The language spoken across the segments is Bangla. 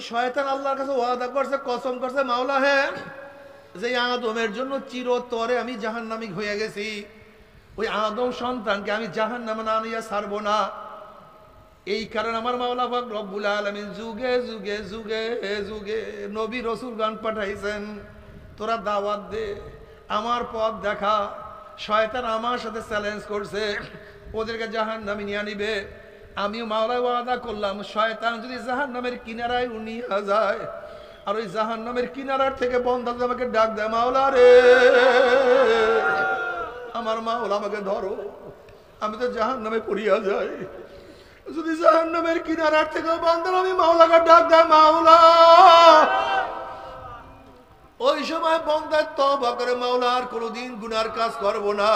শয়তান আল্লাহর কাছে ওয়াদা করছে, কসম করছে, মাওলা হ্যাঁ, যে আদমের জন্য চিরতরে আমি জাহান্নামী হয়ে গেছি, ওই আদম সন্তানকে আমি জাহান্নামে না নিয়ে ছাড়বো না। এই কারণে আমার মাওলা পাক রব্বুল আলামিন যুগে যুগে যুগে যুগে নবী রাসূলগণ পাঠাইছেন, তোরা দাওয়াত দে, আমার পথ দেখা। শয়তান আমার সাথে চ্যালেঞ্জ করছে, ওদেরকে জাহান্নামে নিয়ে নিবে। আমিও মাওলা ওয়াদা করলাম, শয়তান যদি জাহান্নামের কিনারায় নিয়ে যায়, আর ওই জাহান্নামের কিনারার থেকে বন্দা আমাকে ডাক দেয়, মাওলা রে, আমার মাওলা আমাকে ধরো, আমি তো জাহান্নামে পড়িয়া যাই। যদি জাহান্নামের কিনারার থেকে বান্দার আমি মাওলাকে ডাক দেয়, মাওলা, ওই সময় বন্দার তওবা করে, মাওলা আর কোনোদিন গুনার কাজ করব না।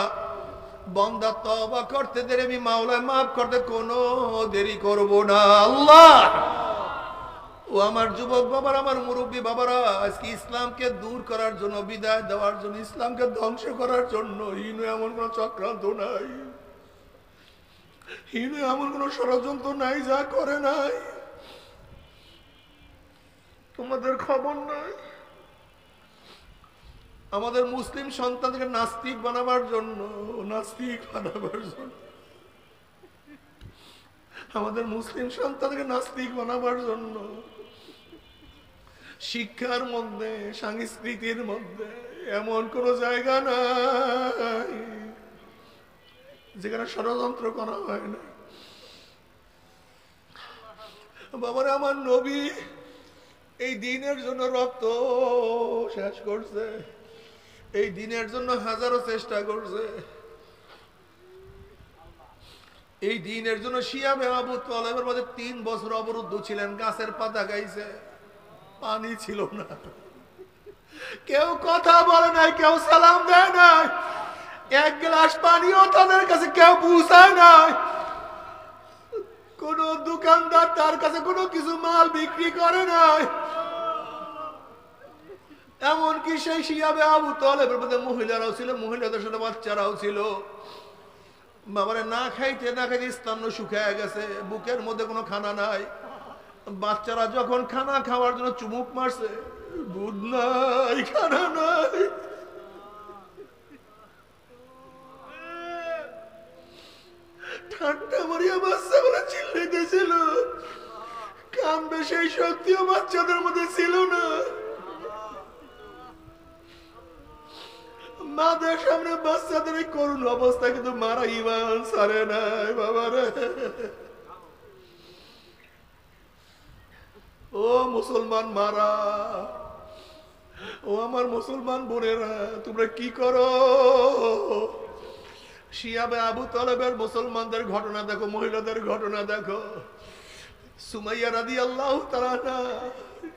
বন্দা তওবা করতে দেরি, আমি মাওলা মাফ করতে কোনো দেরি করব না। আল্লাহ, ও আমার যুবক বাবারা, আমার মুরব্বী বাবারা, আজকে ইসলামকে দূর করার জন্য, বিদায় দেওয়ার জন্য, ইসলামকে ধ্বংস করার জন্য হিনু এমন কোন চক্রান্ত নাই, হিনু এমন কোন ষড়যন্ত্র নাই যা করে নাই, তোমাদের খবর নাই। আমাদের মুসলিম সন্তানকে নাস্তিক বানাবার জন্য, আমাদের মুসলিম সন্তানকে নাস্তিক বানাবার জন্য শিক্ষার মধ্যে, সংস্কৃতির মধ্যে এমন কোন জায়গা নাই যেখানে ষড়যন্ত্র করা হয় না। বাবারা, আমার নবী এই দিনের জন্য রক্ত শেষ করছে, এই দিনের জন্য হাজারো চেষ্টা করছে, এই দিনের জন্য সিয়ামে আবু তালেবের মধ্যে 3 বছর অবরুদ্ধ ছিলেন, গাছের পাতা গাইছে, পানি ছিল না, কেউ কথা বলে নাই, কেউ সালাম দেয় নাই, এক গ্লাস পানিও তাদের কাছে কেউ পৌঁছায় নাই, কোন দোকানদার তার কাছে কোনো কিছু মাল বিক্রি করে নাই। এমনকি সেই সিয়ামে আবু তালেবের মধ্যে মহিলারাও ছিল, মহিলাদের সাথে বাচ্চারাও ছিল। বাবারে, না খাইতে না খাইতে স্তন্য শুকিয়ে গেছে, বুকের মধ্যে কোনো খানা নাই। বাচ্চারা যখন খানা খাওয়ার জন্য চুমুক মারছে, দুধ নাই, খানা নাই। ঠান্ডা মরিয়া বাচ্চা বলে চিল্লাইতেছিল, কামবে সেই শক্তিও বাচ্চাদের মধ্যে ছিল না। মাদের সামনে বাচ্চাদের এই করুণ অবস্থা, কিন্তু মারা ইমান ছাড়ে নাই। বাবারে, ও মুসলমান মারা, ও আমার মুসলমান বোনেরা, তোমরা কি করো? সিয়াবে আবু তালেবের মুসলমানদের ঘটনা দেখো, মহিলাদের ঘটনা দেখো। সুমাইয়া রাদিয়াল্লাহু তাআলা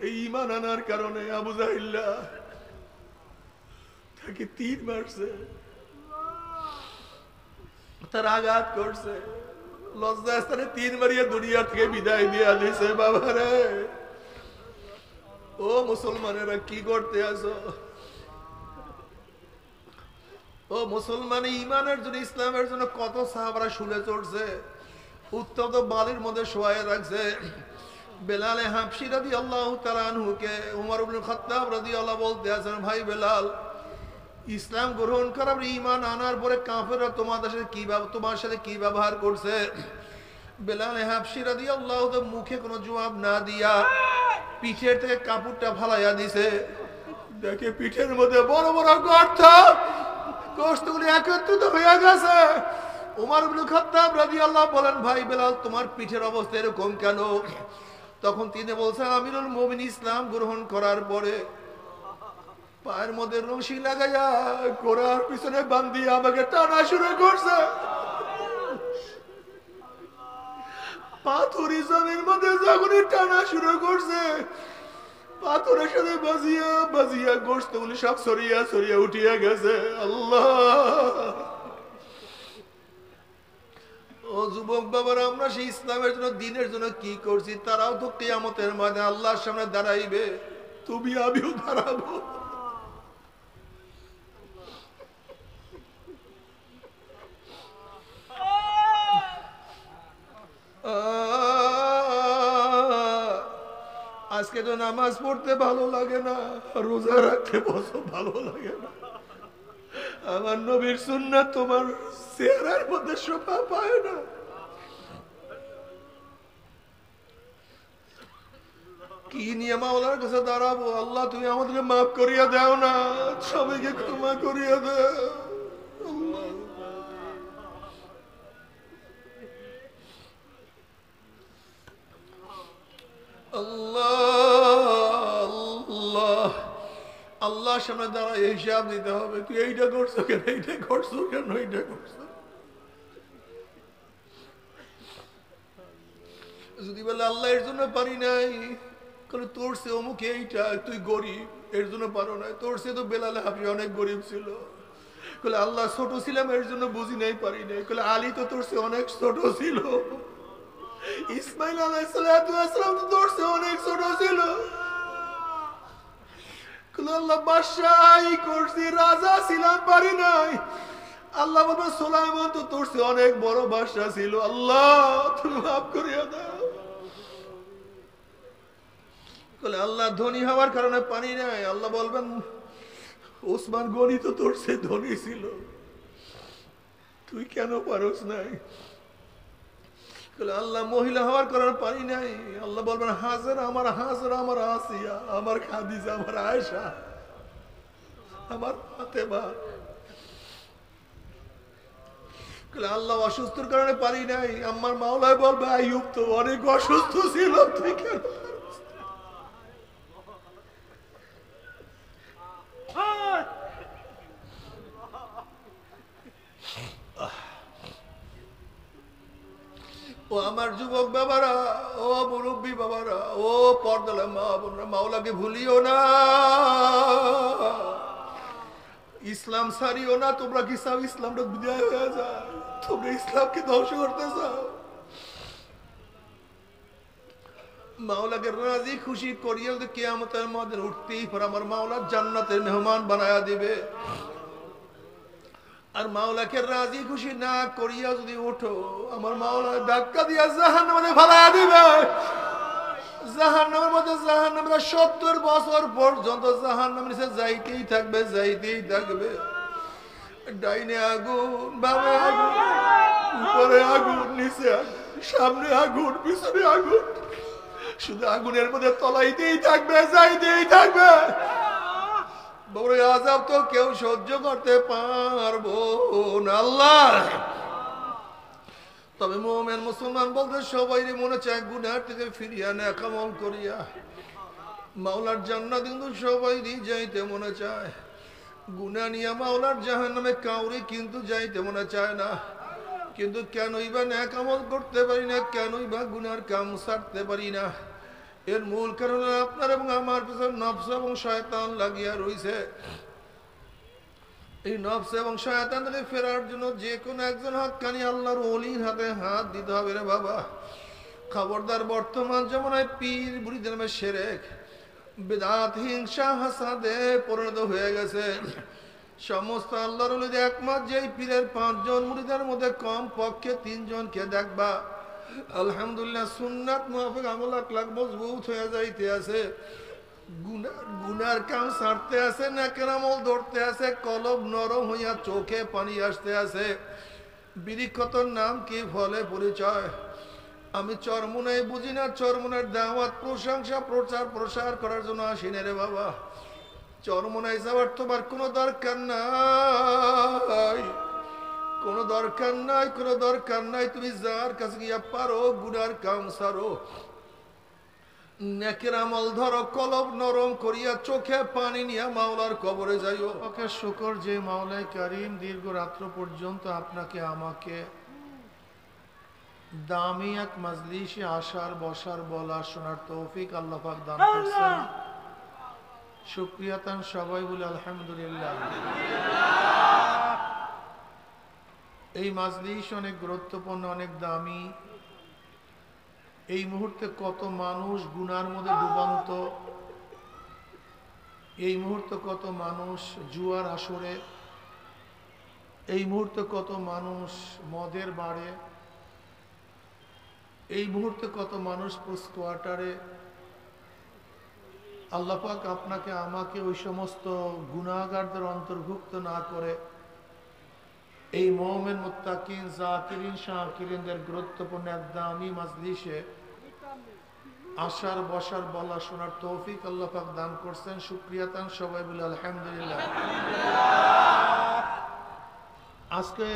এই ঈমান আনার কারণে আবু জাহিল্লা তাকে তীর মারছে, তার আঘাত করছে, লজ্জাস্থানে তীর মারিয়া দুনিয়া থেকে বিদায় দিয়ে দিছে। বাবারে, ও মুসলমানেরা কি করতে আসো? ও মুসলমান, ইমানের জন্য, ইসলামের জন্য কত সাহাবারা শুলে চড়ছে, উত্তপ্ত বালির মধ্যে শোয়ায় রাখছে। বেলাল হাবশী রাদিয়াল্লাহু তাআলা আনহুকে উমর ইবনে খাত্তাব রাদিয়াল্লাহু বলতে আছেন, ভাই বেলাল, ইসলাম গ্রহণ করার, ঈমান আনার পরে কাফেররা তোমার সাথে কি ব্যবহার করছে? বেলাল হাবশী রাদিয়াল্লাহু তাআলা মুখে কোনো জবাব না দিয়া পিঠের থেকে কাপড়টা ফালাইয়া দিছে। দেখে পিঠের মধ্যে বড় বড় গর্ত, গোশতগুলি একত্রিত হয়ে গেছে। উমর ইবনে খাত্তাব রাদিয়াল্লাহু বলেন, ভাই বেলাল, তোমার পিঠের অবস্থা এরকম কেন? তখন তিনি বলছেন, আমিরুল মুমিনিন ইসলাম গ্রহণ করার পরে পায়ের মধ্যে রশি লাগাইয়া ঘোড়ার পিছনে বান্ধিয়া আমাকে টানা শুরু করছে। পাথুরি জমির মধ্যে যখনই টানা শুরু করছে, পাথরের সাথে বাজিয়া বাজিয়া গোশতগুলি সব সরিয়া সরিয়া উঠিয়া গেছে। আল্লাহ, ও যুবক বাবারা, আমরা সেই ইসলামের জন্য, দিনের জন্য কি করছি? তারাও তো কিয়ামতের ময়দানে আল্লাহর সামনে দাঁড়াইবে, তুমি আমিও দাঁড়াবো। আজকে তো নামাজ পড়তে ভালো লাগে না, রোজা রাখতে ভালো লাগে না। আমার নবীর সুন্নাত তোমার চেহারার মধ্যে শোভা পায় না। কি নিয়ে মাওলার কাছে দাঁড়াবো? আল্লাহ তুমি আমাদেরকে মাফ করিয়া দাও না, সবাইকে ক্ষমা করিয়া দাও। আল্লাহ আল্লাহর সামনে দাঁড়ায় হিসাব দিতে হবে, তুই এইটা করছো কেন, এইটা করছো কেন, এইটা করছো। যদি বলে আল্লাহ এর জন্য পারি নাই, তোর সে অমুক এইটা, তুই গরিব এর জন্য পারো নাই, তোর সে তো বেলাল হাফি অনেক গরিব ছিল। আল্লাহ ছোট ছিলাম এর জন্য বুঝি নাই, পারি নাই। আলী তো তোর সে অনেক ছোট ছিল, ইসমাইল আলাইহিস সালাম তো তোর সে অনেক ছোট ছিল। আল্লাহ বাদশাহী করছি, রাজা ছিলাম, পারি নাই। আল্লাহ বলবে সুলাইমান তো তোর সে অনেক বড় বাদশাহ ছিল, আল্লাহ তুমি মাফ করিয়া দাও। আল্লাহ ধনী হওয়ার কারণে পানি নাই, আল্লাহ বলবেন ওসমান গনি তো তোর সে ধনী ছিল, তুই কেন পারস নাই। আল্লাহ মহিলা হওয়ার কারণে পানি নাই, আল্লাহ বলবেন হাজার আমার আসিয়া, আমার খাদিজা, আমার আয়েশা, আমার ফাতেমা। আল্লাহ অসুস্থর কারণে পারি নাই, আমার মাওলায় বলবে আইয়ুব তো অনেক অসুস্থ ছিল, তুই কেন। ও আমার যুবক বাবারা, ও মুরব্বী বাবারা, ও পর্দালা মা বোনরা, মাওলাকে ভুলিও না, ইসলাম ছাড়িও না। তোমরা কি চাও ইসলামটা বিদায় হয়ে যায়? তোমরা ইসলামকে ধ্বংস করতে চাও? মাওলাকে রাজি খুশি করিয়া যদি কিয়ামতের মধ্যে উঠতেই পারে, আমার মাওলা জান্নাতের মেহমান বানায়া দিবে। আর মাওলাকে রাজি খুশি না করিয়া যদি উঠো, আমার মাওলা ধাক্কা দিয়া জাহান্নামে ফালায়া দিবে। জাহান্নামের মধ্যে জাহান্নামীরা 70 বছর পর্যন্ত জাহান্নামের নিচে যাইতেই থাকবে, যাইতেই থাকবে। ডাইনে আগুন, বামে আগুন, উপরে আগুন, নিচে আগুন, সামনে আগুন, পিছনে আগুন, শুধু আগুনের মধ্যে তলাইতেই থাকবে, যাইতেই থাকবে। বড় আযাব তো কেউ সহ্য করতে পারবো না আল্লাহ। তবে মুমিন মুসলমান বলতে সবাই মনে চায় গুনাহ থেকে ফিরিয়া নেক আমল করিয়া মাওলার জান্নাত কিন্তু সবাই যাইতে মনে চায়। গুনাহ নিয়ে মাওলার জাহান্নামে কাউরে কিন্তু যাইতে মনে চায় না। কিন্তু কেনই বা নেক আমল করতে পারি না, কেনই বা গুনার কাম ছাড়তে পারি না? এর মূল কারণ আপনার এবং আমার পিছনে নফস এবং শয়তান লাগিয়া রইছে। এই নফস এবং শয়তান থেকে ফেরার জন্য যে কোনো একজন হক্কানি আল্লাহর ওলির হাতে হাত দিতে হবে রে বাবা। খবরদার, বর্তমান জমানায় পীর মুরিদের নামে শিরক, বিদআত, হিংসা, হাসাদে পরিণত হয়ে গেছে। সমস্ত আল্লাহর ওলিদের একমাত্র যেই পীরের 5 জন মুরিদের মধ্যে কম পক্ষে 3 জনকে দেখবা আলহামদুলিল্লাহ সুন্নাত মুআফিক আমল আখলাক মজবুত হয়ে যাইতে আছে, গুনার কাম ছাড়তে আছে, নেকের আমল ধরতে আছে, কলব নরম হইয়া চোখে পানি আসতে আছে। বিরিক্ষতর নাম কি, ফলে পরিচয়। আমি চরমুনাই বুঝি না, চরমুনের দাওয়াত, প্রশংসা, প্রচার প্রসার করার জন্য আসি না রে বাবা। চরমুনাই যাওয়ার তোমার কোনো দরকার নাই, কোনো দরকার নাই, কোনো দরকার নাই। তুমি যার কাছে গিয়া পারো গুনার কাম ছাড়ো, নেকের আমল ধরো, কলব নরম করিয়া চোখে পানি নিয়া মাওলার কবরে যাইও। ওকে শুকর যে মাওলাই কারীম দীর্ঘ রাত্র পর্যন্ত আপনাকে আমাকে দামি এক মাজলিসে আসার, বসার, বলার, শোনার তৌফিক আল্লাহ পাক দান করেছেন। শুকরিয়া তান সবাই বলে আলহামদুলিল্লাহ। এই মাজলিস অনেক গুরুত্বপূর্ণ, অনেক দামি। এই মুহূর্তে কত মানুষ গুনার মধ্যে ডুবান্ত, এই মুহূর্তে কত মানুষ জুয়ার আসরে, এই মুহূর্তে কত মানুষ মদের বারে, এই মুহূর্তে কত মানুষ পোস্ট কোয়ার্টারে, আল্লাহ পাক আপনাকে আমাকে ওই সমস্ত গুনাহগারদের অন্তর্ভুক্ত না করে এই মুমিন মুত্তাকিন জাকিরিন শাকিরিনদের গুরুত্বপূর্ণ একদামি মাজলিসে আসার বসার বলা শোনার তৌফিক আল্লাহ পাক দান করছেন। শুকরিয়া তান সবাই বলে আলহামদুলিল্লাহ। আজকে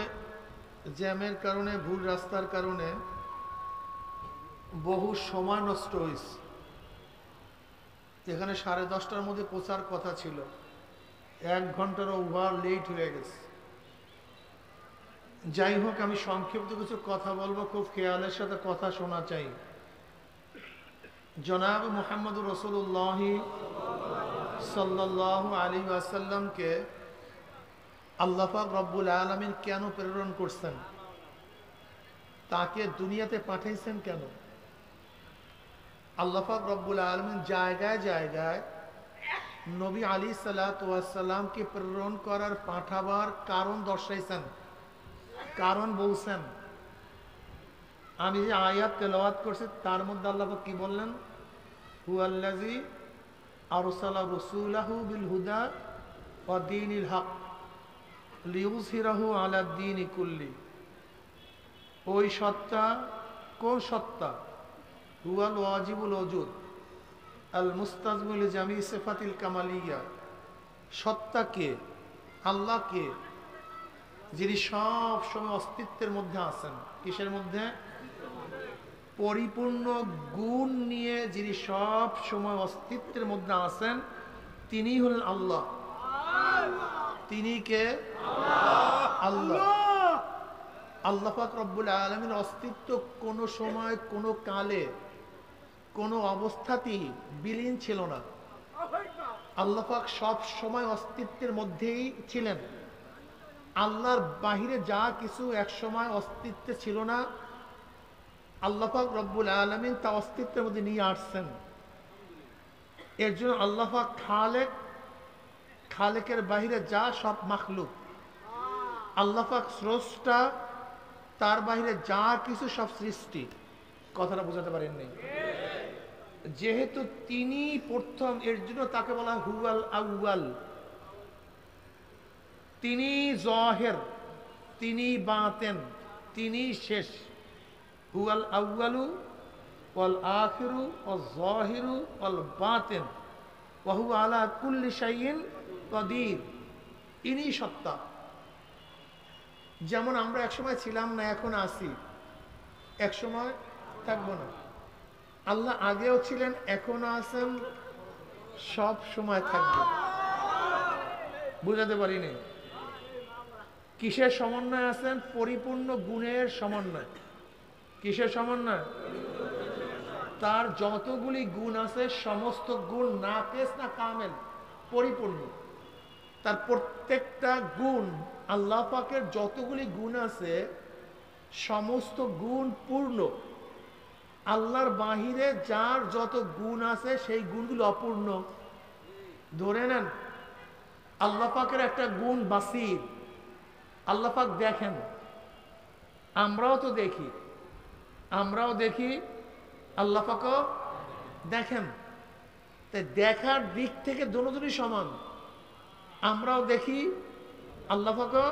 জ্যামের কারণে, ভুল রাস্তার কারণে বহু সময় নষ্ট হয়েছে। এখানে 10:30টার মধ্যে পৌঁছার কথা ছিল, 1 ঘন্টারও ওভার লেট হয়ে গেছে। যাই হোক, আমি সংক্ষিপ্ত কিছু কথা বলবো, খুব খেয়ালের সাথে কথা শোনা চাই। জনাব মুহাম্মদুর রাসূলুল্লাহ সাল্লাল্লাহু আলাইহি ওয়াসাল্লামকে আল্লাহ পাক রব্বুল আলামিন কেন প্রেরণ করছেন, তাকে দুনিয়াতে পাঠাইছেন কেন? আল্লাহ পাক রব্বুল আলামিন জায়গায় জায়গায় নবী আলাইহিসসালাতু ওয়াসসালামকে প্রেরণ করার, পাঠাবার কারণ দর্শাইছেন, কারণ বলছেন। আমি যে আয়াত তেলাওয়াত করছি তার মধ্যে আল্লাহ পাক কি বললেন? হুয়াল্লাযী আরসালা রাসূলাহু বিল হুদা ওয়া দীনিল হক লিইয়ুযহিরাহু আলা দ্বীনি কুল্লি। ওই সত্তা, কোন সত্তা? হুয়াল ওয়াজিবুল ওজুদ আল মুস্তাজমিল জামি সিফাতিল কামালিয়া। সত্তা কে? আল্লাহ কে? যিনি সব সময় অস্তিত্বের মধ্যে আছেন। কিসের মধ্যে? পরিপূর্ণ গুণ নিয়ে যিনি সব সময় অস্তিত্বের মধ্যে আছেন, তিনি হলেন আল্লাহ। তিনি কে? আল্লাহ। আল্লাহ পাক রব্বুল আলামিনের অস্তিত্ব কোনো সময়, কোনো কালে, কোনো অবস্থাতেই বিলীন ছিল না। আল্লাহ পাক সব সময় অস্তিত্বের মধ্যেই ছিলেন। আল্লাহর বাহিরে যা কিছু এক সময় অস্তিত্বে ছিল না, আল্লাহ পাক রব্বুল আলামিন তা অস্তিত্বের মধ্যে নিয়ে আসছেন। এর জন্য আল্লাহ পাক খালেক, খালেকের বাহিরে যা সব মাখলুক। আল্লাহ পাক স্রষ্টা, তার বাহিরে যা কিছু সব সৃষ্টি। কথাটা বোঝাতে পারেননি? যেহেতু তিনি প্রথম, এর জন্য তাকে বলা হুয়াল আউয়াল। তিনি জাহির, তিনি বাতেন, তিনি শেষ। হুয়াল আউয়ালু ওয়াল আখিরু ওয়াল জাহিরু ওয়াল বাতিন ওয়া হুয়া আলা কুল্লি শাইইন কাদির। ইনি সত্তা। যেমন আমরা একসময় ছিলাম না, এখন আছি, একসময় থাকবো না। আল্লাহ আগেও ছিলেন, এখনো আছেন, সব সময় থাকবেন। বুঝাতে পারিনি? কিসের সমন্বয় আছেন? পরিপূর্ণ গুণের সমন্বয়। কিসের সমন্বয়? তার যতগুলি গুণ আছে সমস্ত গুণ নাকেস না কামেল, পরিপূর্ণ। তার প্রত্যেকটা গুণ, আল্লাহ পাকের যতগুলি গুণ আছে সমস্ত গুণ পূর্ণ। আল্লাহর বাহিরে যার যত গুণ আছে সেই গুণগুলো অপূর্ণ। ধরে নেন আল্লাহ পাকের একটা গুণ বাসির। আল্লাহ পাক দেখেন, আমরাও তো দেখি, আমরাও দেখি, আল্লাহ পাকও দেখেন। তাই দেখার দিক থেকে দুজনই সমান। আমরাও দেখি, আল্লাহ পাকও।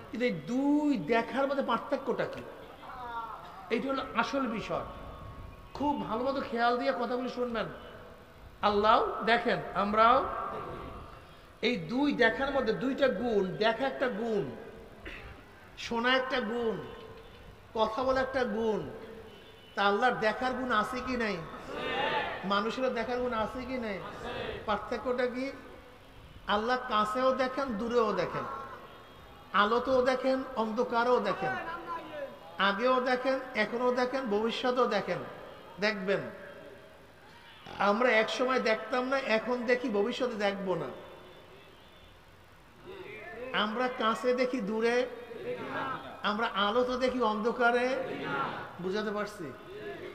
কিন্তু এই দুই দেখার মধ্যে পার্থক্যটা কি? এইটা হলো আসল বিষয়। খুব ভালো মতো খেয়াল দিয়ে কথাগুলি শুনবেন। আল্লাহ দেখেন, আমরাও। এই দুই দেখার মধ্যে দুইটা গুণ। দেখা একটা গুণ, শোনা একটা গুণ, কথা বলা একটা গুণ। তা আল্লাহর দেখার গুণ আছে কি নাই? মানুষের দেখার গুণ আছে কি নাই? পার্থক্যটা কি? আল্লাহ কাছেও দেখেন, দূরেও দেখেন, আলোতেও দেখেন, অন্ধকারেও দেখেন, আগেও দেখেন, এখনো দেখেন, ভবিষ্যতেও দেখেন, দেখবেন। আমরা এক সময় দেখতাম না, এখন দেখি, ভবিষ্যতে দেখবো না। আমরা কাছে দেখি, দূরে, আমরা আলোতে দেখি, অন্ধকারে। বুঝাতে পারছি?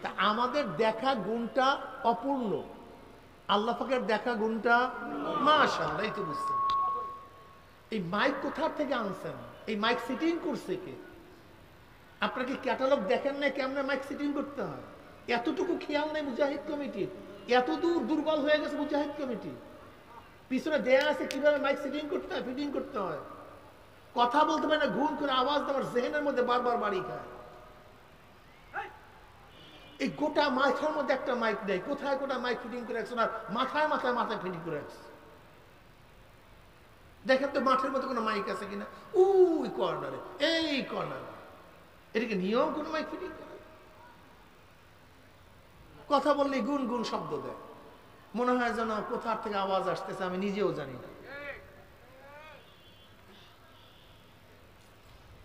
তা আমাদের দেখা গুণটা অপূর্ণ, আল্লাহ পাকের দেখা গুণটা মাশাআল্লাহ। এই তো বুঝছেন। এই মাইক কোথা থেকে আনছেন? এই মাইক সিটিং করছে কে? আপনার কি ক্যাটালগ দেখেন না কেমনে মাইক সিটিং করতে হয়? এতটুকু খেয়াল নেই মুজাহিদ কমিটির? এত দূর দুর্বল হয়ে গেছে মুজাহিদ কমিটি। পিছনে দেয়া আছে কিভাবে মাইক সেটিং করতে হয়, ফিটিং করতে হয়। কথা বলতে পারে না, ঘুম করে আওয়াজ তোমার জেহেনের মধ্যে বারবার বাড়ি খায়। এই গোটা মাথার মধ্যে একটা মাইক দেয়, কোথায় কোথায় মাইক ফিটিং করে রাখছে, আর মাথায় মাথায় মাথায় ফিটিং করে রাখছে। দেখেন তো মাঠের মধ্যে কোনো মাইক আছে কিনা, ওই কর্নারে, এই কর্নারে। এটাকে নিয়ম কোনো মাইক ফিটিং করে? কথা বললে গুন গুন শব্দ দেয়, মনে হয় যেন কোথার থেকে আওয়াজ আসতেছে, আমি নিজেও জানি না।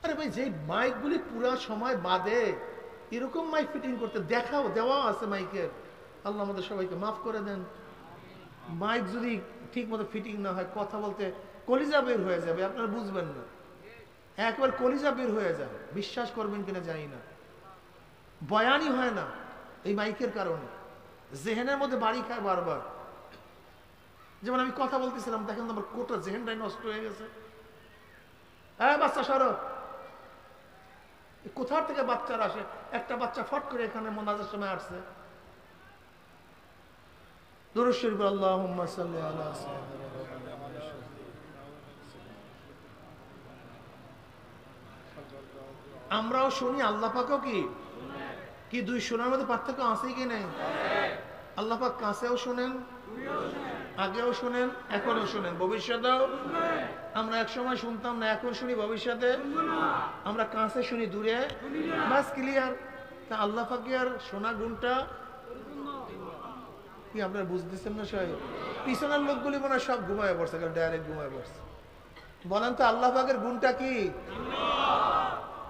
আরে ভাই, যে মাইকগুলি পুরা সময় বাদে এরকম মাইক ফিটিং করতে দেখাও, দেওয়া আছে মাইকের। আল্লাহ আমাদের সবাইকে মাফ করে দেন। মাইক যদি ঠিক মতো ফিটিং না হয়, কথা বলতে কলিজা বের হয়ে যাবে, আপনারা বুঝবেন না, একবার কলিজা বের হয়ে যাবে। বিশ্বাস করবেন কিনা জানি না, বয়ানই হয় না এই মাইকের কারণে। জেহেনের মধ্যে বাড়ি খায় বারবার। যেমন আমি কথা বলতেছিলাম, দেখেন আমার কোটা জেহেনটাই নষ্ট হয়ে গেছে। হ্যাঁ বাচ্চা সরো, কোথার থেকে বাচ্চারা আসে? একটা বাচ্চা ফট করে এখানে মোনাজাতের সময় আসছে। দুরূদ শরীফ আল্লাহুম্মা সাল্লি আলা সাইয়্যিদিনা। আমরাও শুনি, আল্লাহ পাকও কি দুই শোনার মধ্যে পার্থক্য আছে কি নাই? আল্লাহ পাক কাছেও শোনেন, আগেও শোনেন, এখনো শোনেন, ভবিষ্যতেও। আমরা এক সময় শুনতাম না, এখন শুনি, ভবিষ্যতে আমরা কাছে শুনি, দূরে বাস, ক্লিয়ার। তা আল্লাহ পাকের শোনা গুণটা কি আপনারা বুঝতেছেন না? সবাই পিছনের লোকগুলি মনে হয় সব ঘুমায় পড়ছে, ডাইরেক্ট ঘুমায় পড়ছে। বলেন তো আল্লাহ পাকের গুণটা কি?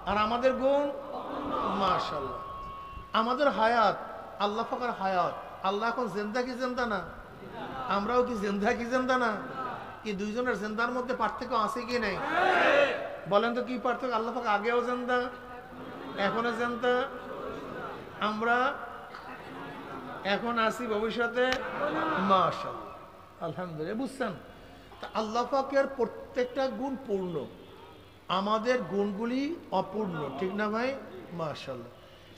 আর আমাদের গুণ মাশাআল্লাহ। আমাদের হায়াত, আল্লাহ পাকের হায়াত। আল্লাহ এখন জিন্দা কি জিন্দা না? আমরাও কি জিন্দা কি জিন্দা না? কি দুইজনের জিন্দার মধ্যে পার্থক্য আছে কি নাই? বলেন তো কি পার্থক্য? আল্লাহ পাক আগেও জিন্দা, এখনো জিন্দা। আমরা এখন আছি, ভবিষ্যতে মাশাআল্লাহ আলহামদুলিল্লাহ। বুঝছেন? তা আল্লাহ পাকের প্রত্যেকটা গুণ পূর্ণ, আমাদের গুণগুলি অপূর্ণ, ঠিক না ভাই? মাশাআল্লাহ।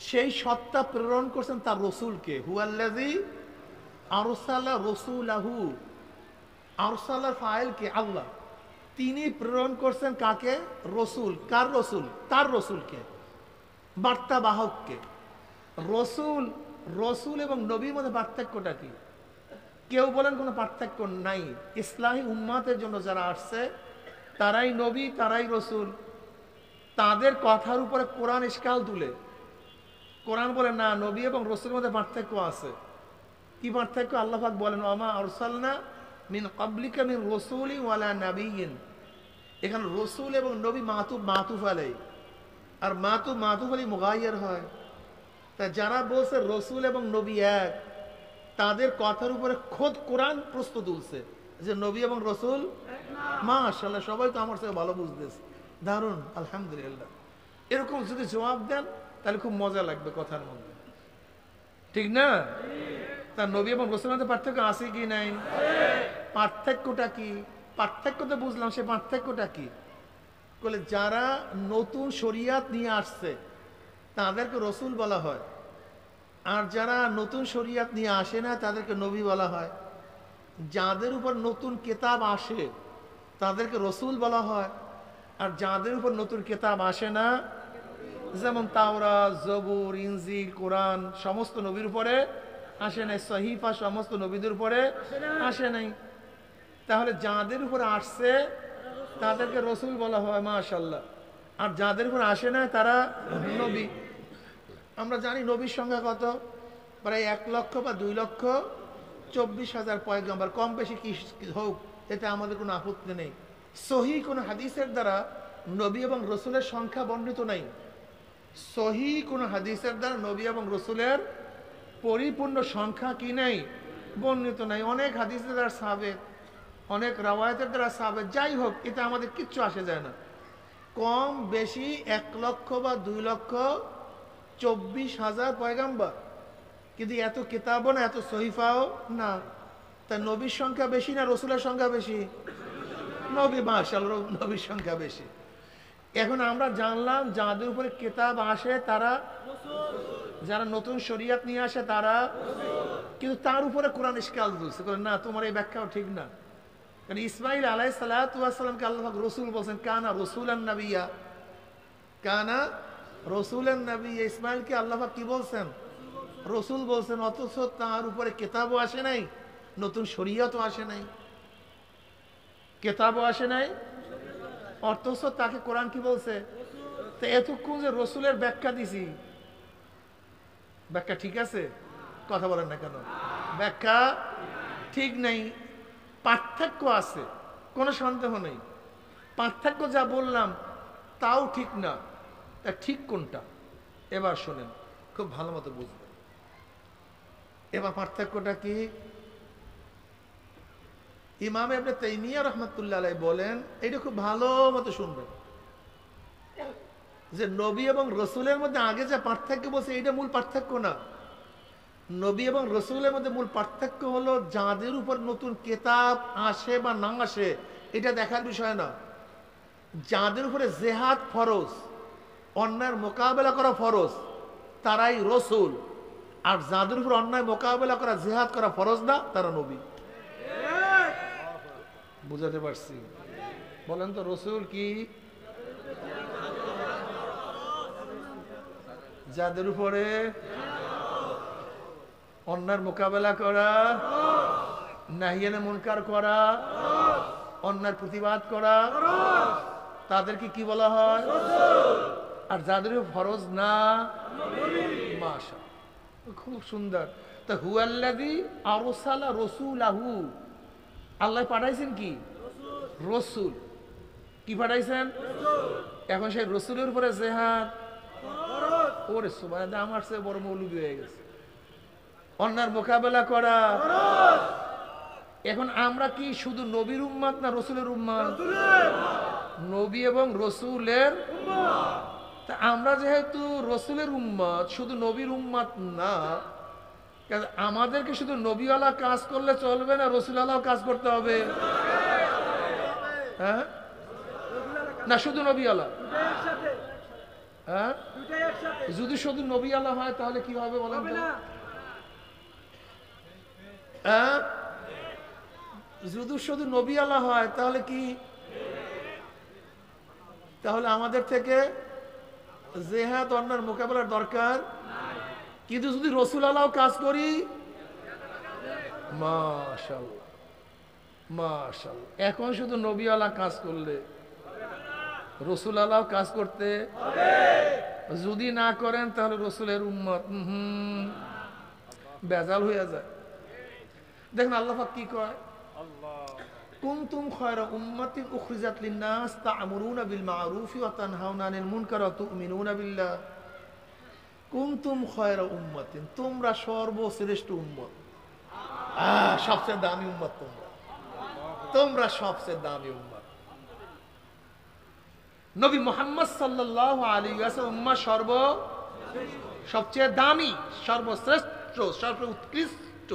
সেই সত্তা প্রেরণ করছেন তার রসুলকে। হুয়াল্লাযী আরসালা রাসূলাহু, আরসালার ফাইলকে আল্লাহ, তিনি প্রেরণ করছেন কাকে? রসুল। কার রসুল? তার রসুলকে, বার্তা বাহককে। রসুল, রসুল এবং নবীর মধ্যে পার্থক্যটা কি? কেউ বলেন কোনো পার্থক্য নাই। ইসলামী উম্মাতের জন্য যারা আসছে তারাই নবী, তারাই রসুল। তাদের কথার উপরে কোরআন ইশকাল তুলে, কোরআন বলে না, নবী এবং রসুলের মধ্যে পার্থক্য আছে। কি পার্থক্য? আল্লাহ পাক বলেন ওয়ামা আরসালনা মিন ক্বাবলিকা মিন রাসূলিন ওয়ালা নাবিয়্যিন। এখানে রসুল এবং নবী মাতুফ আলাই, আর মাতুফ আলাই মুগায়্যার হয়। তা যারা বলছে রসুল এবং নবী এক, তাদের কথার উপরে খোদ কোরআন প্রশ্ন তুলছে যে নবী এবং রসুল মাশাআল্লাহ। সবাই তো আমার সাথে ভালো বুঝতেছে, দারুণ, আলহামদুলিল্লাহ। এরকম যদি জবাব দেন তাহলে খুব মজা লাগবে কথার মধ্যে, ঠিক না? তার নবী এবং রসুলের মধ্যে পার্থক্য আছে কি নাই? পার্থক্যটা কি? পার্থক্য তো বুঝলাম, সে পার্থক্যটা কি? বলে যারা নতুন শরিয়াত নিয়ে আসছে তাদেরকে রসুল বলা হয়, আর যারা নতুন শরিয়াত নিয়ে আসে না তাদেরকে নবী বলা হয়। যাদের উপর নতুন কেতাব আসে তাদেরকে রসুল বলা হয়, আর যাদের উপর নতুন কেতাব আসে না, যেমন তাওরাত, জবুর, ইনজিল, কোরআন সমস্ত নবীর উপরে আসে নাই, সহিফা সমস্ত নবীদের উপরে আসে নাই। তাহলে যাদের উপরে আসছে তাদেরকে রসুল বলা হয়, মাশাআল্লাহ। আর যাদের উপর আসে না তারা নবী। আমরা জানি নবীর সংখ্যা কত? প্রায় 1,00,000 বা 2,24,000 পয়গম্বর, কম বেশি কি হোক, এতে আমাদের কোনো আপত্তি নেই। সহি কোনো হাদিসের দ্বারা নবী এবং রসুলের সংখ্যা বর্ণিত নাই। সহি কোনো হাদিসের দ্বারা নবী এবং রসুলের পরিপূর্ণ সংখ্যা কি নেই? বর্ণিত নাই। অনেক হাদিসের দ্বারা সাবেত, অনেক রাওয়ায়াতের দ্বারা সাবেত, যাই হোক, এতে আমাদের কিচ্ছু আসে যায় না। কম বেশি 1,00,000 বা 2,24,000 পয়গাম্বর, কিন্তু এত কিতাবও না, এত সহিফাও না। তা নবীর সংখ্যা বেশি না রসুলের সংখ্যা বেশি? নবী, মাশাআল্লাহ, নবীর সংখ্যা বেশি। এখন আমরা জানলাম যাদের উপরে কিতাব আসে তারা, যারা নতুন শরিয়াত নিয়ে আসে তারা, কিন্তু তার উপরে কোরআন ইশকাল তুলছে, না তোমার এই ব্যাখ্যাও ঠিক না। কারণ ইসমাইল আলাইহিস সালাতু ওয়াস সালামকে আল্লাহ পাক রাসূল বলেন, কানা রাসূলান নাবিয়্যা, কানা রাসূলান নাবিয়্যা। ইসমাইলকে আল্লাহ পাক কি বলছেন? রাসূল বলছেন, অথচ তার উপরে কিতাবও আসে নাই, নতুন শরীয়তও আসে নাই, কিতাবও আসে নাই, অথচ তাকে কোরআন কি বলছে? তো এতক্ষণ যে রাসূলের ব্যাখ্যা দিছি, ব্যাখ্যা ঠিক আছে? কথা বলেন না কেন? ব্যাখ্যা ঠিক নেই, পার্থক্য আছে, কোনো সন্দেহ নেই। পার্থক্য যা বললাম তাও ঠিক না, তা ঠিক কোনটা এবার শোনেন, খুব ভালো মতো বুঝবেন। এবার পার্থক্যটা কি? ইমাম ইবনে তাইমিয়া রাহমাতুল্লাহ আলাইহি বলেন, এটা খুব ভালো মতো শুনবেন, যে নবী এবং রসুলের মধ্যে আগে যে পার্থক্য বলছে এটা মূল পার্থক্য না। নবী এবং রসুলের মধ্যে মূল পার্থক্য হলো যাদের উপর নতুন কিতাব আসে বা না আসে এটা দেখার বিষয় না। যাদের উপরে জেহাদ ফরজ, অন্যায়ের মোকাবেলা করা ফরজ, তারাই রসুল। আর যাদের উপর অন্যায় মোকাবেলা করা, জেহাদ করা ফরজ না, তারা নবী। বুঝাতে পারছি? বলেন তো রসুল কি? যাদের উপরে অন্যায়ের মোকাবেলা করা, নাহিয়ানে মুনকার করা, অন্যায়ের প্রতিবাদ করা, তাদেরকে কি বলা হয়? আর যাদের ফরজ না, মাশাআল্লাহ, খুব সুন্দর। তা হুয়াল্লাযী আরসালা রাসূলাহু, আল্লাহ পাঠাইছেন কি? রসুল। কি পাঠাইছেন? এখন সেই রসুলের উপরে জেহাদ, ওরে সুবহানাল্লাহ, আমার চেয়ে বড় মৌলবী হয়ে গেছে। অন্যার মোকাবেলা করা। এখন আমরা কি শুধু নবীর উম্মত না রসুলের উম্মত? নবী এবং রসুলের। তা আমরা যেহেতু রসুলের উম্মত, শুধু নবীর উম্মত না, আমাদেরকে শুধু নবীওয়ালা কাজ করলে চলবে না, রসুলওয়ালাও কাজ করতে হবে। হ্যাঁ না, শুধু নবীওয়ালা? হ্যাঁ, যদি শুধু নবীওয়ালা হয় তাহলে কি হবে বলেন তো? হ্যাঁ, যদি শুধু নবীওয়ালা হয় তাহলে কি? তাহলে আমাদের থেকে জেহাদ অন্যায়ের মোকাবেলার দরকার। কিন্তু যদি রসুলওয়ালাও কাজ করি, মাশাআল্লাহ মাশাআল্লাহ। এখন শুধু নবীওয়ালা কাজ করলে রসুলওয়ালাও কাজ করতে যদি না করেন তাহলে রসুলের উম্মত বেজাল হয়ে যায়। দেখেন আল্লাহ পাক কি কয়, কুনতুম খায়রা উম্মাতিন উখরিজাত লিন-নাস তা'মুরুনা বিল মা'রুফি ওয়া তানহাউনা আনিল মুনকার ওয়া তু'মিনুনা বিল্লাহ। কুনতুম খায়রা উম্মাতিন, তোমরা সর্বশ্রেষ্ঠ উম্মত, সবচেয়ে দামি উম্মত তোমরা, তোমরা সবচেয়ে দামি উম্মত। নবী মুহাম্মদ সাল্লাল্লাহু আলাইহি ওয়াসাল্লাম উম্মাহ সবচেয়ে দামি, সর্বশ্রেষ্ঠ, সর্বোৎকৃষ্ট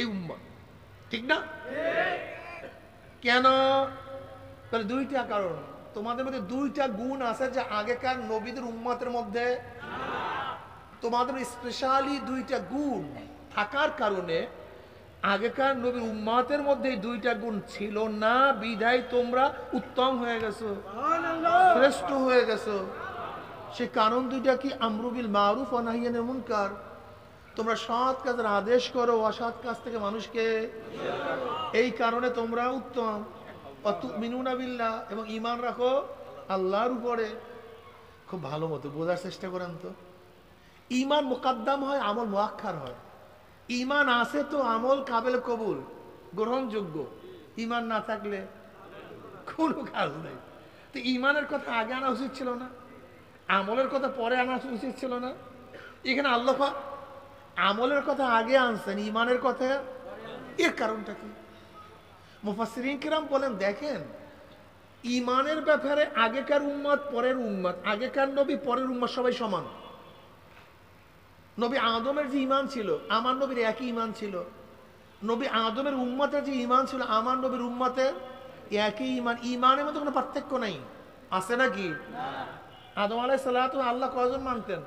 এই উম্মত, ঠিক না? কেন? তাহলে দুইটা কারণ। তোমাদের মধ্যে দুইটা গুণ আছে যে আগেকার নবীদের উম্মতের মধ্যে, তোমাদের স্পেশালি দুইটা গুণ থাকার কারণে আগেকার নবীর উম্মতের মধ্যে দুইটা গুণ ছিল না, বিধায় তোমরা উত্তম হয়ে গেছো, শ্রেষ্ঠ হয়ে গেছো। সে কারণ দুইটা কি? আমরু বিল মারুফ ওয়া নাহয়ু আনিল মুনকার, তোমরা সৎ কাজের আদেশ করো, অসৎ কাজ থেকে মানুষকে, এই কারণে তোমরা উত্তম। ওয়া তু'মিনুনা বিল্লাহ, এবং ঈমান রাখো আল্লাহর উপরে। খুব ভালো মতো বোঝার চেষ্টা করেন তো। ঈমান মুকদ্দম হয়, আমল মুআক্খার হয়। ঈমান আছে তো আমল কাবিল কবুল, গ্রহণযোগ্য। ঈমান না থাকলে কোনো কাজ নেই। তো ঈমানের কথা আগে আনা উচিত ছিল না? আমলের কথা পরে আনা উচিত ছিল না? এখানে আল্লাহ পাক আমলের কথা আগে আনছেন, ঈমানের কথা। এর কারণটা কি? মুফাসসিরিন কিরাম বলেন, দেখেন ঈমানের ব্যাপারে আগেকার উম্মত পরের উম্মত, আগেকার নবী পরের উম্মত সবাই সমান। নবী আদমের যে ঈমান ছিল আমার নবীর একই ঈমান ছিল। নবী আদমের উম্মতের যে ঈমান ছিল আমার নবীর উম্মতের একই ঈমান। ঈমানের মধ্যে কোনো পার্থক্য নাই, আছে নাকি? আদম আলাইহিস সালাতু আল্লাহ কয়জন মানতেন?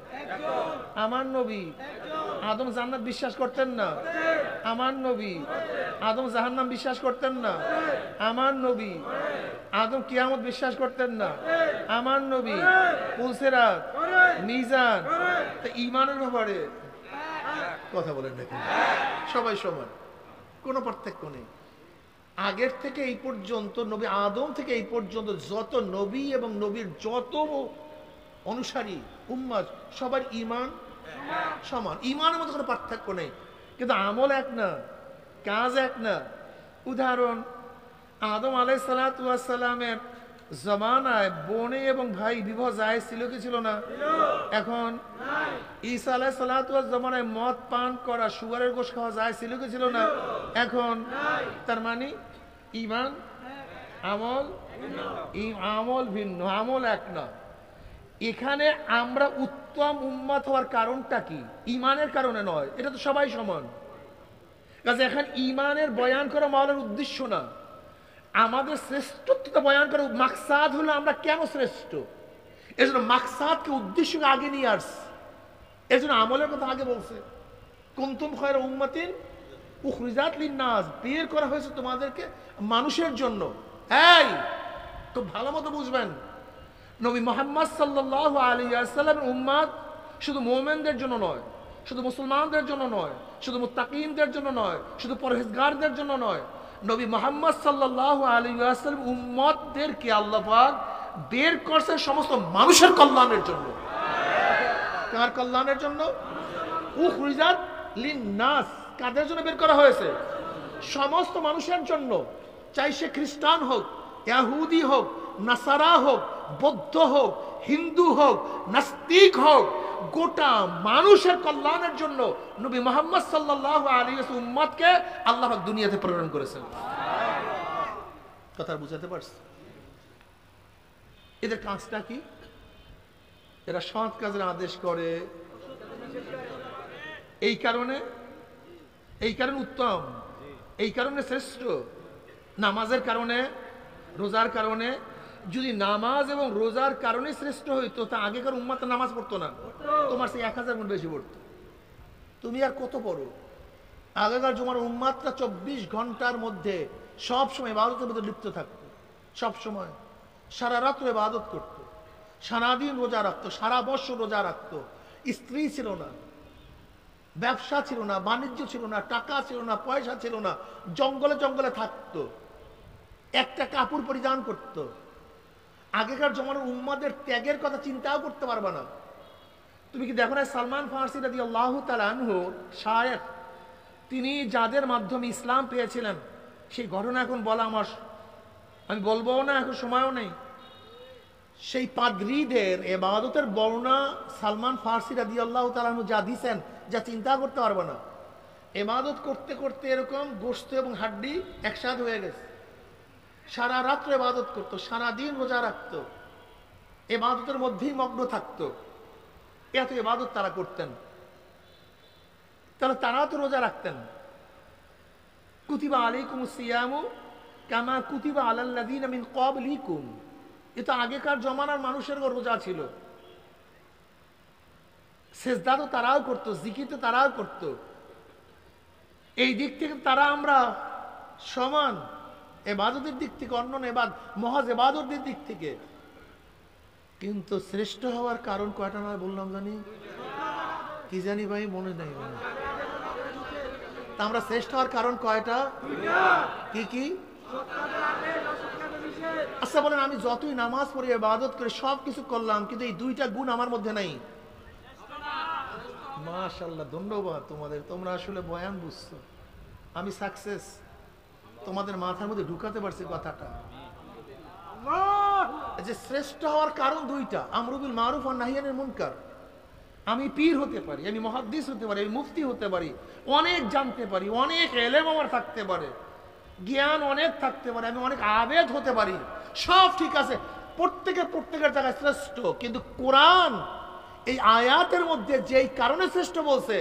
আমার নবী। আদম জান্নাত বিশ্বাস করতেন না? আমার নবী আদম জাহান্নাম বিশ্বাস করতেন না, আমার নবী আদম কিয়ামত বিশ্বাস করতেন না, আমার নবী পুলসেরাত মিজান। তা ঈমানের ব্যাপারে কথা বলেন নাকি? সবাই সমান, কোনো পার্থক্য নেই। আগের থেকে এই পর্যন্ত নবী আদম থেকে এই পর্যন্ত যত নবী এবং নবীর যত অনুসারী উম্মাত সবার ঈমান সমান, ঈমানের মধ্যে কোনো পার্থক্য নেই, কিন্তু আমল এক না, কাজ এক না। উদাহরণ, আদম আলাইহিস সালাতু ওয়াস সালামের জমানায় বোনে এবং ভাই বিবাহ জায়েজ ছিল কি ছিল না? এখন ঈসা আলাইহিস সালাতু ওয়াস জমানায় মদ পান করা, সুগারের গোশত খাওয়া জায়েজ ছিল কি ছিল না? এখন তার মানে ঈমান আমল আমল ভিন্ন, আমল এক না। এখানে আমরা উত্তম উম্মত হওয়ার কারণটা কি? ঈমানের কারণে নয়, এটা তো সবাই সমান। কাজে এখন ঈমানের বয়ান করা মাওলার উদ্দেশ্য না, আমাদের শ্রেষ্ঠত্বটা বয়ান করার মাকসাদ হলো আমরা কেন শ্রেষ্ঠ। এর জন্য মাকসাদকে উদ্দেশ্যকে আগে নিয়ে আসছে, এর জন্য আমলের কথা আগে বলছে। কুনতুম খায়রা উম্মাতিন উখরিজাত লিন-নাস, বের করা হয়েছে তোমাদেরকে মানুষের জন্য। এই খুব ভালো মতো বুঝবেন, নবী মুহাম্মদ সাল্লাল্লাহু আলাইহি ওয়াসাল্লামের উম্মত শুধু মুমিনদের জন্য নয়, শুধু মুসলমানদের জন্য নয়, শুধু মুত্তাকিনদের জন্য নয়, শুধু পরহেজগারদের জন্য নয়। নবী মুহাম্মদ সাল্লাল্লাহু আলাইহি ওয়াসাল্লাম উম্মতদেরকে আল্লাহ পাক বের করছেন সমস্ত মানুষের কল্যাণের জন্য। কার কল্যাণের জন্য? উখরিজাত লিন-নাস, কাদের জন্য বের করা হয়েছে? সমস্ত মানুষের জন্য, চাই সে খ্রিস্টান হোক, ইহুদি হোক, নাসারা হোক, বৌদ্ধ হোক, হিন্দু হোক, নাস্তিক হোক, গোটা মানুষের কল্যাণের জন্য নবী মুহাম্মদ সাল্লাল্লাহু আলাইহি ওয়াসাল্লাম উম্মতকে আল্লাহ পাক দুনিয়াতে প্রেরণ করেছেন। কথা বুঝাতে পারছি? এদের কাজটা কি? এরা সৎ কাজের আদেশ করে, এই কারণে উত্তম, এই কারণে শ্রেষ্ঠ। নামাজের কারণে, রোজার কারণে। যদি নামাজ এবং রোজার কারণে শ্রেষ্ঠ হইতো তা আগেকার উম্মাত নামাজ পড়তো না, তোমার সেই 1000 গুণ বেশি পড়তো। তুমি আর কত পড়ো? আগেকার জমার উম্মাতটা 24 ঘন্টার মধ্যে সব সময় ইবাদতের মধ্যে লিপ্ত থাকতো, সব সময় সারা রাত্র ইবাদত করতো, সারাদিন রোজা রাখতো, সারা বছর রোজা রাখতো। স্ত্রী ছিল না, ব্যবসা ছিল না, বাণিজ্য ছিল না, টাকা ছিল না, পয়সা ছিল না, জঙ্গলে জঙ্গলে থাকতো, একটা কাপড় পরিধান করত। আগেকার জমানার উম্মাদের ত্যাগের কথা চিন্তাও করতে পারবে না। তুমি কি দেখো না সালমান ফারসি রাদিয়াল্লাহু তাআলা আনহু শায়েখ, তিনি যাদের মাধ্যমে ইসলাম পেয়েছিলেন সেই ঘটনা এখন বলা আমি বলবো না, এখন সময়ও নেই। সেই পাদ্রীদের ইবাদতের বর্ণনা সালমান ফারসি রাদিয়াল্লাহু তাআলা আনহু যা দিয়েছেন, যা চিন্তা করতে পারবে না। ইবাদত করতে করতে এরকম গোশত এবং হাড্ডি একসাথে হয়ে গেছে। সারা রাত্র ইবাদত করতো, সারাদিন রোজা রাখতো, ইবাদতের মধ্যেই মগ্ন থাকতো। এত ইবাদত তারা করতেন। তাহলে তারা তো রোজা রাখতেন। কুতিবা আলাইকুমুস সিয়ামু কামা কুতিবা আলাল্লাযীনা মিন ক্বাবলিকুম, এটা আগেকার জমানার মানুষের রোজা ছিল। সেজদা তো তারাও করতো, জিকির তো তারাও করতো। এই দিক থেকে তারা আমরা সমান, ইবাদতের দিক থেকে, অন্য মহাজ ইবাদতের দিক থেকে। কিন্তু শ্রেষ্ঠ হওয়ার কারণ কয়টা নয় বললাম জানি? কি জানি ভাই, মনে নেই। আমরা শ্রেষ্ঠ হওয়ার কারণ কয়টা? কি কি? আচ্ছা বলেন, আমি যতই নামাজ পড়ি, ইবাদত করি, সব কিছু করলাম, কিন্তু এই দুইটা গুণ আমার মধ্যে নাই। মাশাআল্লাহ, ধন্যবাদ তোমাদের, তোমরা আসলে বয়ান বুঝছো। আমি সাকসেস, তোমাদের মাথার মধ্যে ঢুকাতে পারছি কথাটা। যে শ্রেষ্ঠ হওয়ার কারণ দুইটা, আমরু বিল মারুফ ওয়া নাহি আনিল মুনকার। আমি পীর হতে পারি, আমি মুহাদ্দিস হতে পারি, আমি মুফতি হতে পারি, অনেক জানতে পারি, অনেক ইলম আমার থাকতে পারে, জ্ঞান অনেক থাকতে পারে, আমি অনেক আবেদ হতে পারি, সব ঠিক আছে, প্রত্যেকের জায়গায় শ্রেষ্ঠ। কিন্তু কোরআন এই আয়াতের মধ্যে যেই কারণে শ্রেষ্ঠ বলছে,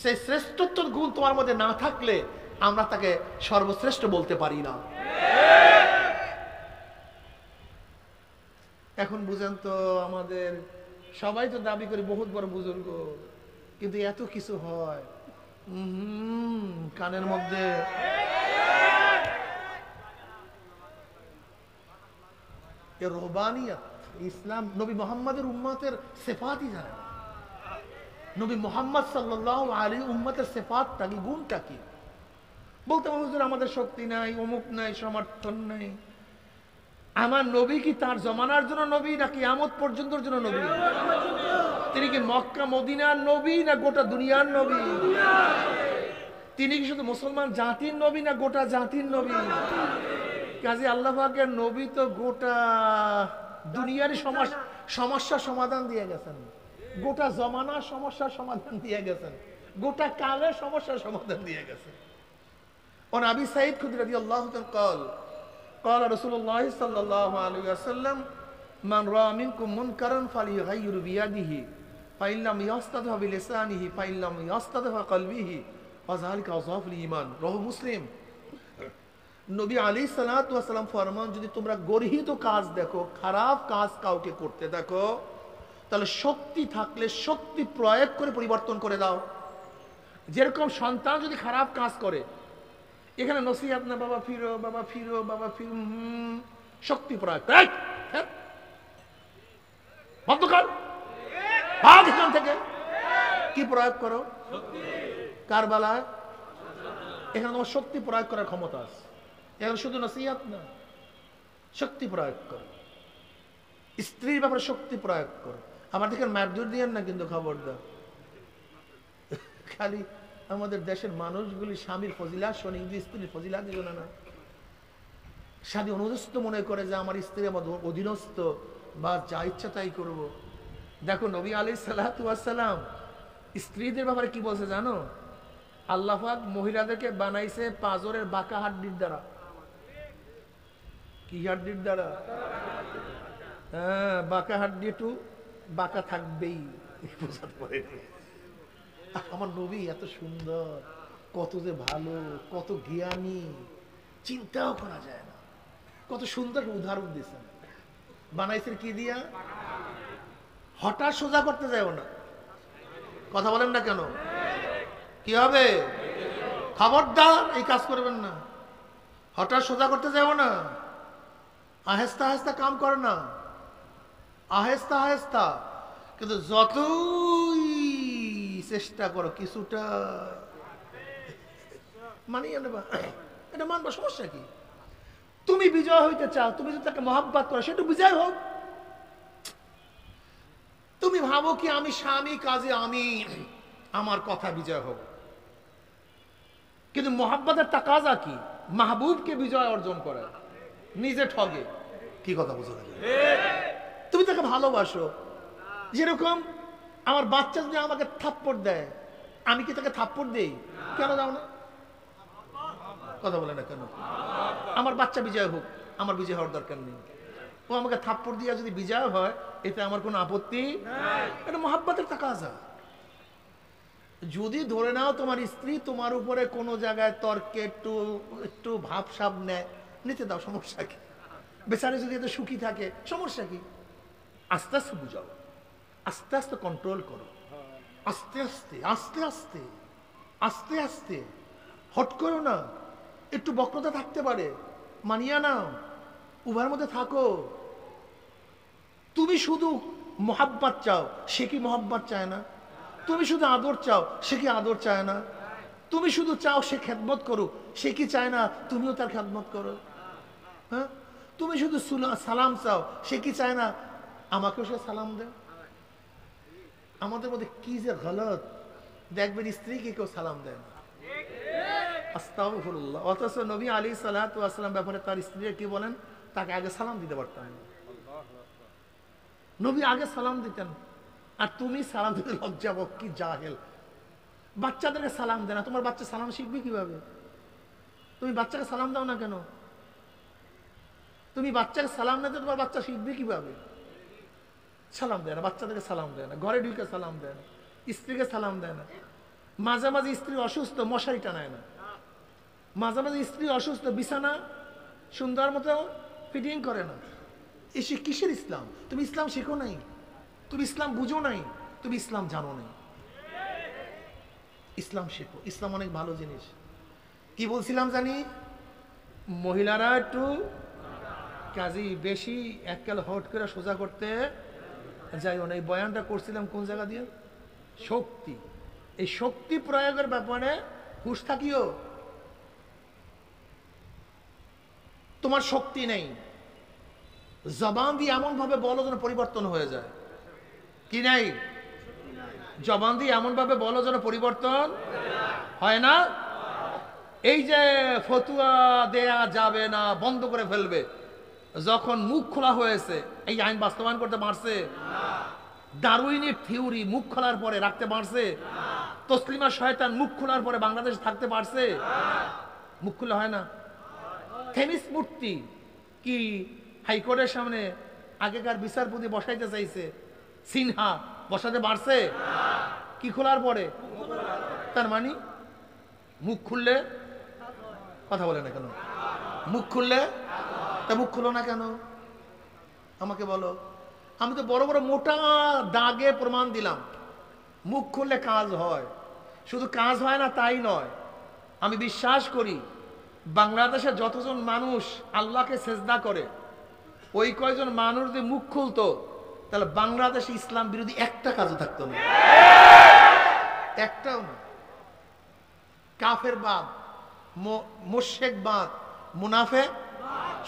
সেই শ্রেষ্ঠত্বের গুণ তোমার মধ্যে না থাকলে আমরা তাকে সর্বশ্রেষ্ঠ বলতে পারি না। এখন বুঝেন তো, আমাদের সবাই তো দাবি করি বহুত বড় বুজুর্গ, কিন্তু এত কিছু হয়, কানের মধ্যে রহবানিয়াত। ইসলাম নবী মুহাম্মাদের উম্মতের সিফাতই জানে না। নবী মুহাম্মদ সাল্লাল্লাহু আলাইহি উম্মতের সিফাতটা কি, গুণটা কি? বলতে হুজুর আমাদের শক্তি নাই, অমুক নাই, সমর্থন নাই। আমার নবী কি তার জমানার জন্য নবী না কিয়ামত পর্যন্তর জন্য নবী? তিনি কি মক্কা মদিনার নবী না গোটা দুনিয়ার নবী? তিনি কি শুধু মুসলমান জাতির নবী না গোটা জাতির নবী? কাজী আল্লাহ পাকের নবী তো গোটা দুনিয়ার সমস্যার সমাধান দিয়ে গেছেন, গোটা জমানার সমস্যার সমাধান দিয়ে গেছেন, গোটা কালের সমস্যার সমাধান দিয়ে গেছেন। ওন আবি সাঈদ খুদরি রাদিয়াল্লাহু তাআলা قال قال رسول الله صلى الله عليه وسلم من رأى منكم منكرا فليغير بيده فإن لم يستطع بلسانه فإن لم يستطع بقلبه وذلك أضعف الإيمان رواه মুসলিম। নবী আলাইহিস সালাতু ওয়াস সালাম ফরমান, যদি তোমরা গর্হিত কাজ দেখো, খারাপ কাজ কাউকে করতে দেখো, তাহলে শক্তি থাকলে শক্তি প্রয়োগ করে পরিবর্তন করে দাও। যেরকম সন্তান যদি খারাপ কাজ করে, এখানে নসিহত না, বাবা ফিরো, বাবা ফিরো, বাবা ফিরো, শক্তি প্রয়োগ বন্ধ কর, ভাগ এখান থেকে। কি প্রয়োগ করো? কারবালায় এখানে তোমার শক্তি প্রয়োগ করার ক্ষমতা আছে। এখানে শুধু নসিহত না, শক্তি প্রয়োগ করো। স্ত্রীর ব্যাপারে শক্তি প্রয়োগ করো। আমার দেখেন মারধর দিয়েন না কিন্তু, খবরদার। খালি আমাদের দেশের মানুষগুলি স্বামীর ফজিলাত শোনে, কিন্তু স্ত্রীর ফজিলাত দিল না। স্বামী অনুদস্ত মনে করে যে আমার স্ত্রী আমার অধীনস্থ, বা যা ইচ্ছা তাই করবো। দেখো নবী আলাইহিস সালাতু ওয়াস সালাম স্ত্রীদের ব্যাপারে কি বলছে জানো? আল্লাহ পাক মহিলাদেরকে বানাইছে পাঁজরের বাঁকা হাড্ডির দ্বারা। কি হাড্ডির দ্বারা? হ্যাঁ, বাঁকা হাড্ডি একটু বাঁকা থাকবেই। আমার নবী এত সুন্দর, কত যে ভালো, কত জ্ঞানী, চিন্তাও করা যায় না। কত সুন্দর উদাহরণ দিয়েছেন। বানাইছেন কি দিয়া? হঠাৎ সোজা করতে যাও না। কথা বলেন না কেন? কি হবে? খবরদার এই কাজ করবেন না। হঠাৎ সোজা করতে যাও না। আহেস্তা আহেস্তা কাম করে না, আহেস্তা আহেস্তা। কিন্তু যতই চেষ্টা করো কিছুটা মানিয়ে নেবা, এটা মানবা, সমস্যা কি? তুমি বিজয় হইতে চাও, তুমি যদি তাকে মহব্বত করো, সেটা বিজয় হোক। তুমি ভাবো কি আমি স্বামী, কাজে আমি আমার কথা বিজয় হোক। কিন্তু মহব্বতের তাকাজা কি? মাহবুবকে বিজয় অর্জন করে, নিজে ঠগে। কি কথা বুঝো? তুমি তাকে ভালোবাসো। যেরকম আমার বাচ্চা যদি আমাকে থাপ্পড় দেয়, আমি কি তাকে থাপ্পড় দেই? কেন দাও না? কথা বলে না কেন? আমার বাচ্চা বিজয় হোক, আমার বিজয় হওয়ার দরকার নেই। ও আমাকে থাপ্পড় দিয়া যদি বিজয় হয়, এতে আমার কোনো আপত্তি। এটা মহব্বতের তাকাজা। যদি ধরে নাও তোমার স্ত্রী তোমার উপরে কোনো জায়গায় তর্কে একটু একটু ভাবসাব নেয়, নিতে দাও, সমস্যা কি? বেচারে যদি এত সুখী থাকে, সমস্যা কি? আস্তে আস্তে বুঝাও, আস্তে আস্তে কন্ট্রোল করো, আস্তে আস্তে আস্তে আস্তে আস্তে আস্তে। হট করো না। একটু বক্রতা থাকতে পারে, মানিয়া নাও, উভয়ের মধ্যে থাকো। তুমি শুধু মোহাব্বত চাও, সে কি মোহাব্বত চায় না? তুমি শুধু আদর চাও, সে কি আদর চায় না? তুমি শুধু চাও সে খেদমত করুক, সে কি চায় না তুমিও তার খেদমত করো? হ্যাঁ, তুমি শুধু সালাম চাও, সে কি চায় না আমাকেও সে সালাম দেয়? আমাদের মধ্যে কি যে গলত, দেখবেন স্ত্রীকে কেউ সালাম দেয় না। আস্তাগফিরুল্লাহ। অথচ নবী আলাইহিস সালাতু ওয়াস সালাম ব্যাপারে তার স্ত্রীরা কি বলেন? তাকে আগে সালাম দিতে পারতাম না। নবী আগে সালাম দিতেন, আর তুমি সালাম দিতে লজ্জা পাও, কি জাহেল। বাচ্চাদেরকে সালাম দেয় না। তোমার বাচ্চা সালাম শিখবে কিভাবে? তুমি বাচ্চাকে সালাম দাও না কেন? তুমি বাচ্চাকে সালাম না দিলে তোমার বাচ্চা শিখবে কিভাবে? সালাম দেয় না, বাচ্চাদেরকে সালাম দেয় না, ঘরে ঢুকে সালাম দেয় না, স্ত্রীকে সালাম দেয় না। মাঝে মাঝে স্ত্রী অসুস্থ, মশারি টানায় না। মাঝে মাঝে স্ত্রী অসুস্থ, বিছানা সুন্দর মতো ফিটিং করে না। এসে কিসের ইসলাম? তুমি ইসলাম শেখো নাই, তুমি ইসলাম বুঝো নাই, তুমি ইসলাম জানো নাই। ইসলাম শেখো, ইসলাম অনেক ভালো জিনিস। কি বলছিলাম জানি, মহিলারা একটু কাজী বেশি এককাল হট করে সোজা করতে যাই না। এই বয়ানটা করছিলাম কোন জায়গা দিয়ে? শক্তি। এই শক্তি প্রয়োগের ব্যাপারে হুঁশ থাকিও। তোমার শক্তি নেই, জবান দিয়ে এমন ভাবে বলো যেন পরিবর্তন হয়ে যায়। কি নাই? জবান দিয়ে এমন ভাবে বলো যেন পরিবর্তন হয় না। এই যে ফতুয়া দেয়া যাবে না, বন্ধ করে ফেলবে, যখন মুখ খোলা হয়েছে এই আইন বাস্তবায়ন করতে পারছে? ডারউইনের থিওরি মুখ খোলার পরে রাখতে পারছে? তসলিমা শয়তান মুখ খোলার পরে বাংলাদেশ থাকতে পারছে? মুখ খুলে হয় না। থেমিস মূর্তি কি হাইকোর্টের সামনে আগেকার বিচারপতি বসাইতে চাইছে, সিনহা বসাতে পারছে? কি খোলার পরে? তার মানে মুখ খুললে, কথা বলে না কেন? মুখ খুললে, তা মুখ খুলো না কেন আমাকে বলো। আমি তো বড় বড় মোটা দাগে প্রমাণ দিলাম মুখ খুললে কাজ হয়। শুধু কাজ হয় না তাই নয়, আমি বিশ্বাস করি বাংলাদেশে যতজন মানুষ আল্লাহকে সেজদা করে, ওই কয়জন মানুষ যদি মুখ খুলতো তাহলে বাংলাদেশে ইসলাম বিরোধী একটা কাজও থাকতো না, একটাও না। কাফের বাদ, মুশরিক বাদ, মুনাফিক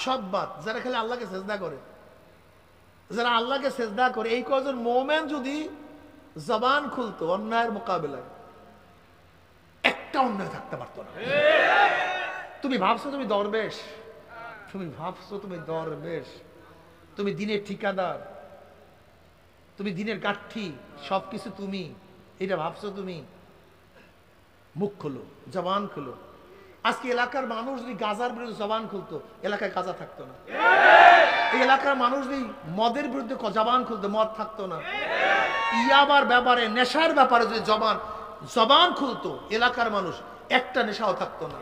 সব বাদ। যারা খালি আল্লাহকে সেজদা করে, যারা আল্লাহকে সেজদা করে, এই কয়জন মোমেন যদি জবান খুলতো অন্যায়ের মোকাবেলায়, একটা অন্যায় থাকতে পারতো না। তুমি ভাবছো তুমি দরবেশ, তুমি ভাবছো তুমি দরবেশ, তুমি দিনের ঠিকাদার, তুমি দিনের কাঠি, সবকিছু তুমি, এটা ভাবছো তুমি? মুখ খোলো, জবান খোলো। আজকে এলাকার মানুষ যদি গাজার বিরুদ্ধে জবান খুলতো, এলাকায় গাজা থাকতো না। এই এলাকার মানুষ যদি মদের বিরুদ্ধে জবান খুলতো, মদ থাকতো না। ইয়াবার ব্যাপারে, নেশার ব্যাপারে যদি জবান খুলতো এলাকার মানুষ, একটা নেশাও থাকতো না।